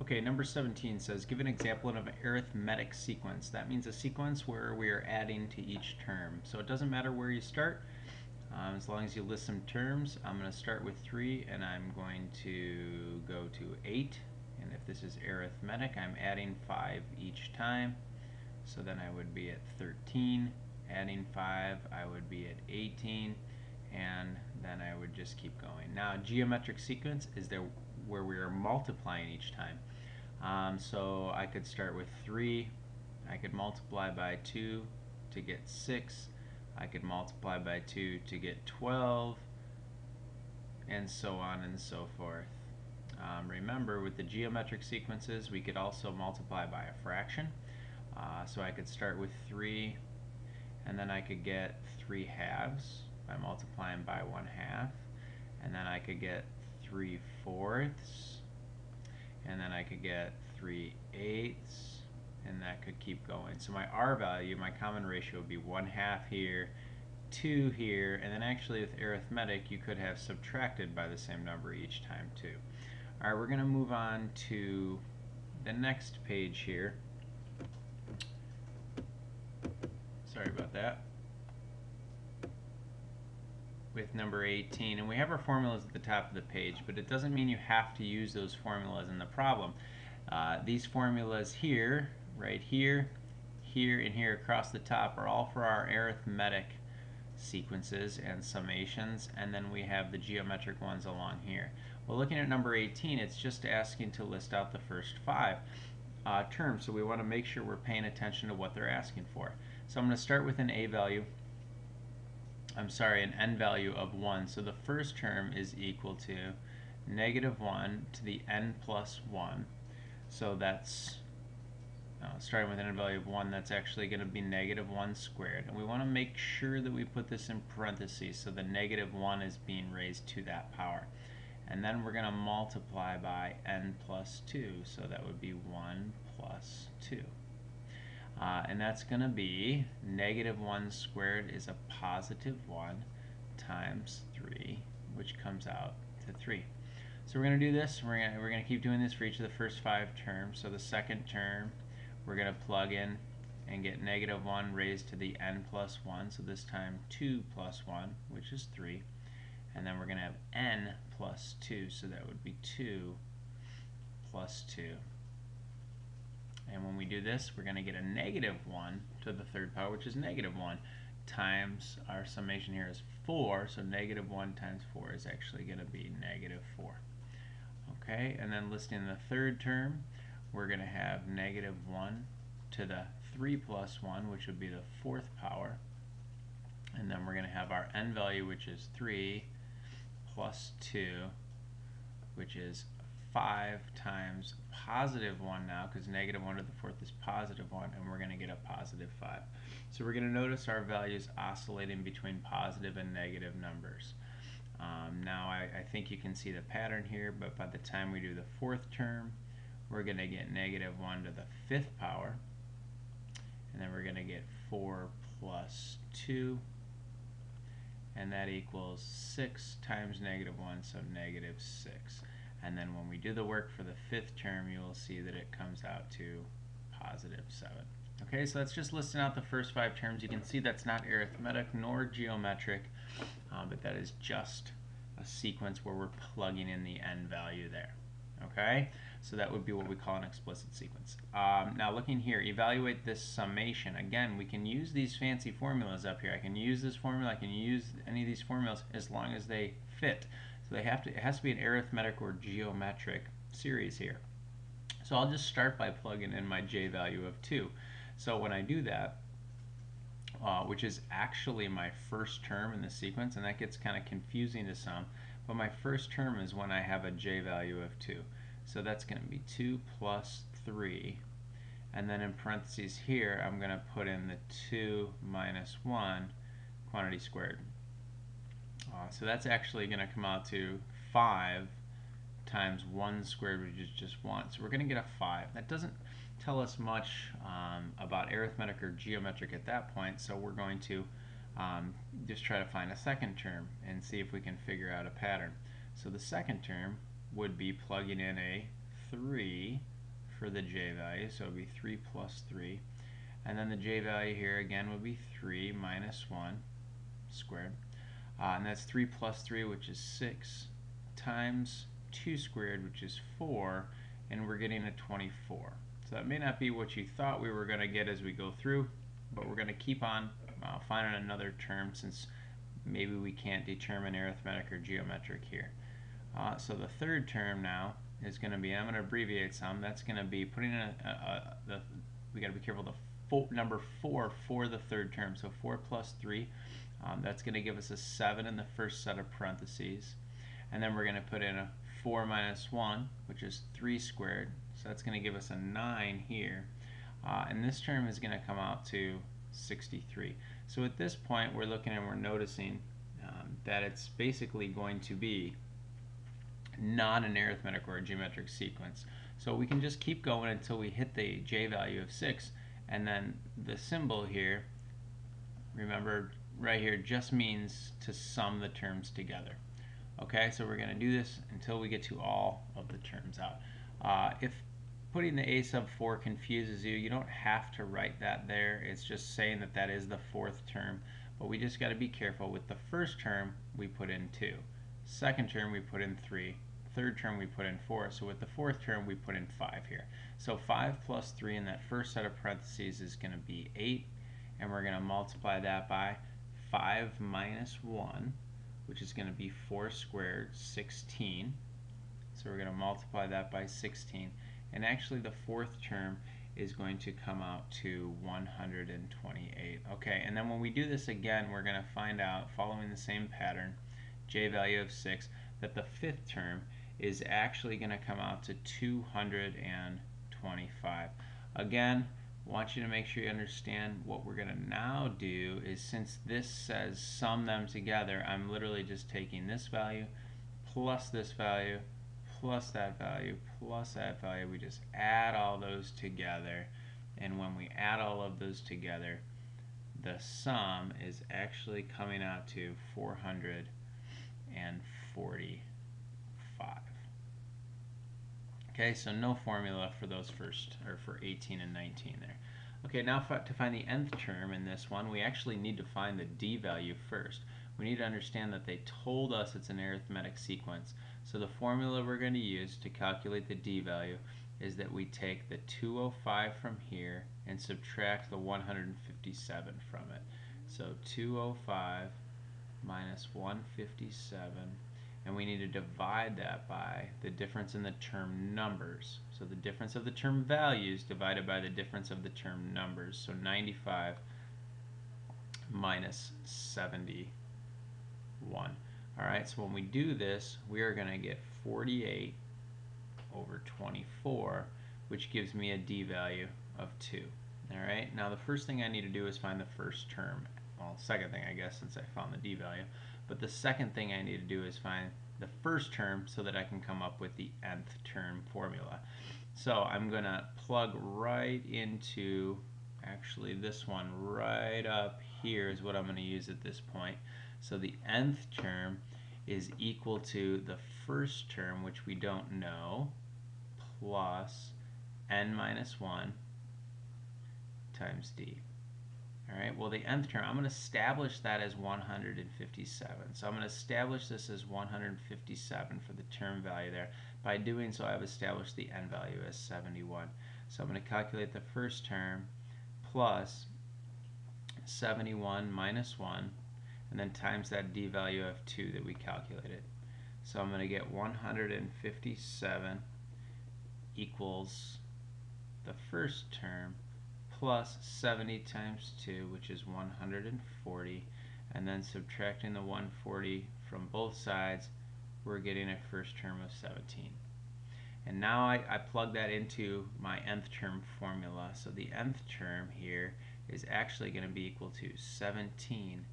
Okay, number 17 says, give an example of an arithmetic sequence. That means a sequence where we are adding to each term. So it doesn't matter where you start, as long as you list some terms. I'm going to start with 3 and I'm going to go to 8. And if this is arithmetic, I'm adding 5 each time. So then I would be at 13. Adding 5, I would be at 18. And then I would just keep going. Now, a geometric sequence is there where we are multiplying each time. So I could start with 3, I could multiply by 2 to get 6, I could multiply by 2 to get 12, and so on and so forth. Remember, with the geometric sequences, we could also multiply by a fraction. So I could start with 3, and then I could get 3 halves by multiplying by 1/2, and then I could get 3/4, and then I could get 3/8, and that could keep going. So my R value, my common ratio, would be 1/2 here, 2 here, and then actually with arithmetic you could have subtracted by the same number each time too. Alright, we're going to move on to the next page here. Sorry about that. With number 18, and we have our formulas at the top of the page, but it doesn't mean you have to use those formulas in the problem. These formulas here, right here, here, and here across the top are all for our arithmetic sequences and summations, and then we have the geometric ones along here. Well, looking at number 18, it's just asking to list out the first 5 terms, so we want to make sure we're paying attention to what they're asking for. So I'm going to start with an an n value of 1. So the first term is equal to -1 to the n plus 1. So that's, starting with an n value of 1, that's actually going to be -1 squared. And we want to make sure that we put this in parentheses so the -1 is being raised to that power. And then we're going to multiply by n plus 2. So that would be 1 plus 2. And that's going to be -1 squared is a +1 times 3, which comes out to 3. So we're going to do this. We're going to keep doing this for each of the first 5 terms. So the second term, we're going to plug in and get -1 raised to the n plus 1. So this time 2 plus 1, which is 3. And then we're going to have n plus 2. So that would be 2 plus 2. And when we do this, we're going to get a -1 to the third power, which is -1, times our summation here is 4. So -1 times 4 is actually going to be -4. Okay, and then listing the third term, we're going to have -1 to the 3 plus 1, which would be the fourth power. And then we're going to have our n value, which is 3 plus 2, which is 5 times +1 now, because -1 to the fourth is +1, and we're going to get a +5. So we're going to notice our values oscillating between positive and negative numbers. Now I think you can see the pattern here, but by the time we do the fourth term, we're going to get -1 to the 5th power, and then we're going to get 4 plus 2, and that equals 6 times -1, so -6. And then when we do the work for the 5th term, you will see that it comes out to +7. Okay, so that's just listing out the first 5 terms. You can see that's not arithmetic nor geometric, but that is just a sequence where we're plugging in the n value there. Okay, so that would be what we call an explicit sequence. Now looking here, evaluate this summation. Again, we can use these fancy formulas up here. I can use this formula, I can use any of these formulas as long as they fit. So it has to be an arithmetic or geometric series here. So I'll just start by plugging in my j value of 2. So when I do that, which is actually my first term in the sequence, and that gets kind of confusing to some, but my first term is when I have a j value of 2. So that's going to be 2 plus 3, and then in parentheses here I'm going to put in the 2 minus 1 quantity squared. So that's actually going to come out to 5 times 1 squared, which is just 1. So we're going to get a 5. That doesn't tell us much about arithmetic or geometric at that point, so we're going to just try to find a second term and see if we can figure out a pattern. So the second term would be plugging in a 3 for the j value, so it would be 3 plus 3. And then the j value here again would be 3 minus 1 squared. And that's 3 plus 3, which is 6, times 2 squared, which is 4, and we're getting a 24. So that may not be what you thought we were going to get as we go through, but we're going to keep on finding another term since maybe we can't determine arithmetic or geometric here. So the third term now is going to be, I'm going to abbreviate some, that's going to be putting in we got to be careful, the number 4 for the third term. So 4 plus 3, that's going to give us a 7 in the first set of parentheses. And then we're going to put in a 4 minus 1, which is 3 squared. So that's going to give us a 9 here. And this term is going to come out to 63. So at this point, we're looking and we're noticing that it's basically going to be not an arithmetic or a geometric sequence. So we can just keep going until we hit the j value of 6. And then the symbol here, remember right here, just means to sum the terms together. Okay, so we're going to do this until we get to all of the terms out. If putting the a sub 4 confuses you, you don't have to write that there. It's just saying that that is the fourth term. But we just got to be careful. With the first term, we put in 2. Second term, we put in 3. Third term, we put in 4. So with the fourth term, we put in 5 here. So 5 plus 3 in that first set of parentheses is going to be 8. And we're going to multiply that by 5 minus 1, which is going to be 4 squared, 16. So we're going to multiply that by 16. And actually the fourth term is going to come out to 128. Okay, and then when we do this again, we're going to find out, following the same pattern, j value of 6, that the fifth term is actually going to come out to 225. Again, I want you to make sure you understand what we're going to now do is, since this says sum them together, I'm literally just taking this value plus this value plus that value plus that value. We just add all those together, and when we add all of those together, the sum is actually coming out to 445. Okay, so no formula for those first, or for 18 and 19 there. Okay, now to find the nth term in this one, we actually need to find the d value first. We need to understand that they told us it's an arithmetic sequence. So the formula we're going to use to calculate the d value is that we take the 205 from here and subtract the 157 from it. So 205 minus 157, and we need to divide that by the difference in the term numbers. So the difference of the term values divided by the difference of the term numbers. So 95 minus 71. Alright, so when we do this, we are going to get 48 over 24, which gives me a d value of 2. Alright, now the first thing I need to do is find the first term. Well, second thing, I guess, since I found the d value. But the second thing I need to do is find the first term so that I can come up with the nth term formula. So I'm going to plug right into, actually this one right up here is what I'm going to use at this point. So the nth term is equal to the first term, which we don't know, plus n minus 1 times d. Alright, well the nth term, I'm going to establish that as 157. So I'm going to establish this as 157 for the term value there. By doing so, I've established the n value as 71. So I'm going to calculate the first term plus 71 minus 1, and then times that d value of 2 that we calculated. So I'm going to get 157 equals the first term plus 70 times 2, which is 140, and then subtracting the 140 from both sides, we're getting a first term of 17. And now I plug that into my nth term formula. So the nth term here is actually going to be equal to 17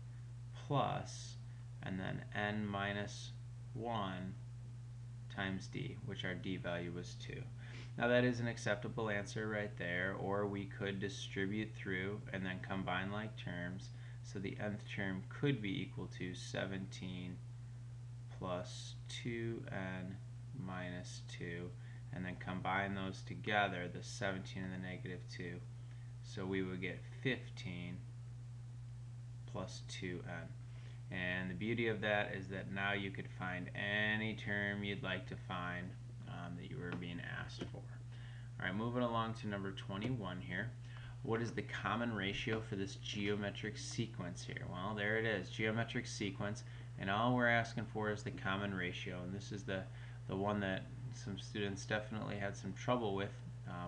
plus, and then n minus 1 times d, which our d value was 2. Now that is an acceptable answer right there, or we could distribute through and then combine like terms. So the nth term could be equal to 17 plus 2n minus 2, and then combine those together, the 17 and the negative 2. So we would get 15 plus 2n. And the beauty of that is that now you could find any term you'd like to find that you were being asked for. Alright, moving along to number 21 here. What is the common ratio for this geometric sequence here? Well, there it is, geometric sequence, and all we're asking for is the common ratio, and this is the one that some students definitely had some trouble with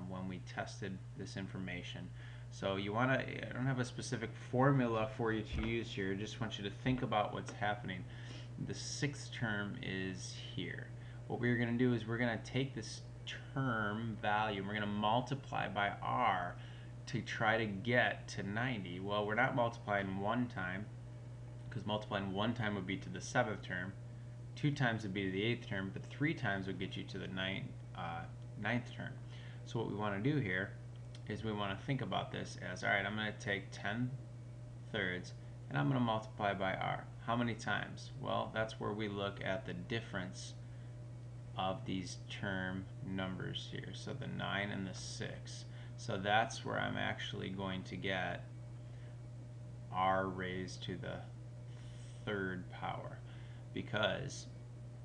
when we tested this information. So you want to, I don't have a specific formula for you to use here, I just want you to think about what's happening. The sixth term is here. What we're going to do is we're going to take this term value and we're going to multiply by r to try to get to 90. Well, we're not multiplying one time, because multiplying one time would be to the seventh term, 2 times would be to the 8th term, but 3 times would get you to the ninth term. So what we want to do here is we want to think about this as, alright, I'm going to take 10 thirds and I'm going to multiply by r. How many times? Well, that's where we look at the difference of these term numbers here. So the 9 and the 6. So that's where I'm actually going to get r raised to the third power, because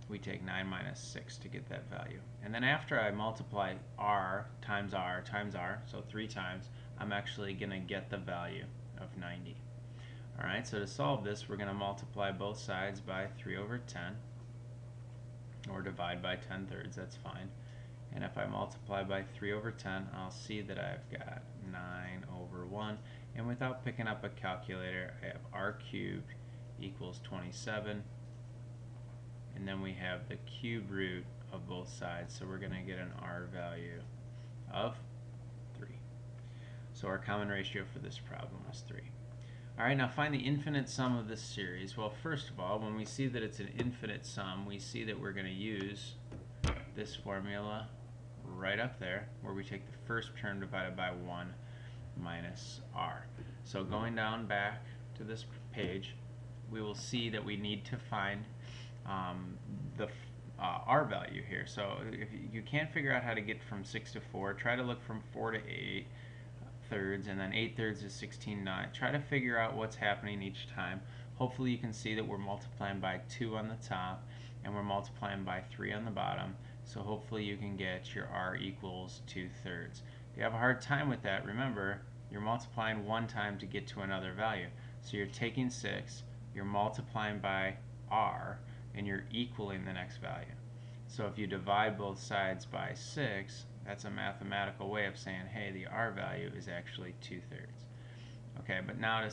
we take 9 minus 6 to get that value. And then after I multiply r times r times r, so 3 times, I'm actually going to get the value of 90. Alright, so to solve this, we're going to multiply both sides by 3 over 10, or divide by 10 thirds, that's fine. And if I multiply by 3 over 10, I'll see that I've got 9 over 1. And without picking up a calculator, I have r cubed equals 27. And then we have the cube root of both sides, so we're going to get an r value of 3. So our common ratio for this problem is 3. Alright, now find the infinite sum of this series. Well, first of all, when we see that it's an infinite sum, we see that we're going to use this formula right up there, where we take the first term divided by 1 minus r. So going down back to this page, we will see that we need to find the r value here. So if you can't figure out how to get from 6 to 4, try to look from 4 to 8 thirds, and then 8 thirds is 16/9. Try to figure out what's happening each time. Hopefully you can see that we're multiplying by 2 on the top and we're multiplying by 3 on the bottom. So hopefully you can get your r equals 2 thirds. If you have a hard time with that, remember, you're multiplying one time to get to another value. So you're taking 6, you're multiplying by r, and you're equaling the next value. So if you divide both sides by 6, that's a mathematical way of saying, hey, the r value is actually 2 thirds. Okay, but now to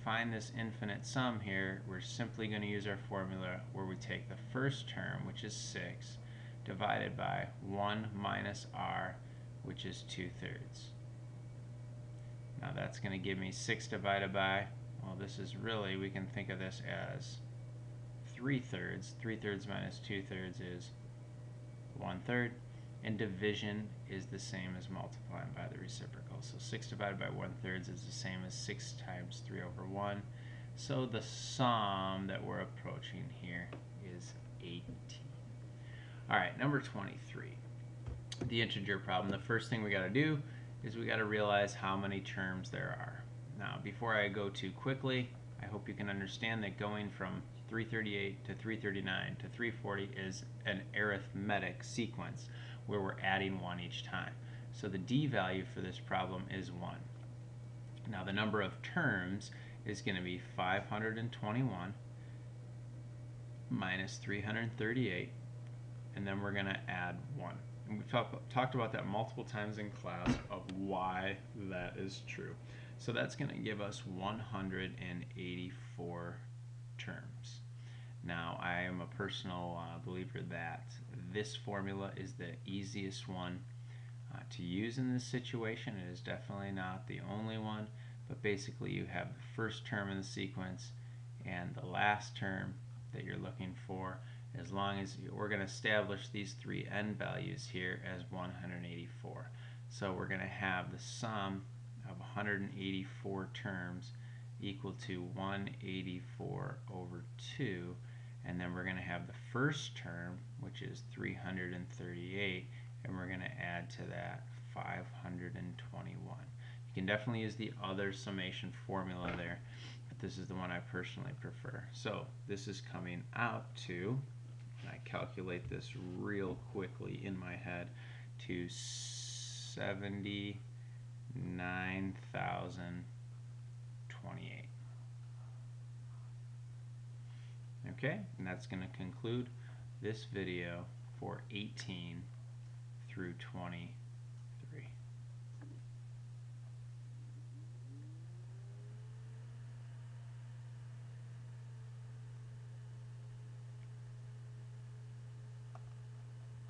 find this infinite sum here, we're simply going to use our formula where we take the first term, which is 6, divided by 1 minus r, which is 2 thirds. Now that's going to give me 6 divided by, well, this is really, we can think of this as 3 thirds. 3 thirds minus 2 thirds is 1 third. And division is the same as multiplying by the reciprocal. So 6 divided by 1 thirds is the same as 6 times 3 over 1. So the sum that we're approaching here is 18. Alright, number 23. The integer problem. The first thing we got to do is we got to realize how many terms there are. Now, before I go too quickly, I hope you can understand that going from 338 to 339 to 340 is an arithmetic sequence where we're adding 1 each time. So the d value for this problem is 1. Now the number of terms is going to be 521 minus 338, and then we're going to add 1. And we've talked about that multiple times in class of why that is true. So that's going to give us 184 terms. Now, I am a personal believer that this formula is the easiest one to use in this situation. It is definitely not the only one, but basically you have the first term in the sequence and the last term that you're looking for, as long as we're going to establish these 3 n values here as 184. So we're going to have the sum of 184 terms equal to 184 over 2, and then we're going to have the first term, which is 338, and we're going to add to that 521. You can definitely use the other summation formula there, but this is the one I personally prefer. So this is coming out to, and I calculate this real quickly in my head, to 79,028. Okay, and that's going to conclude this video for 18 through 20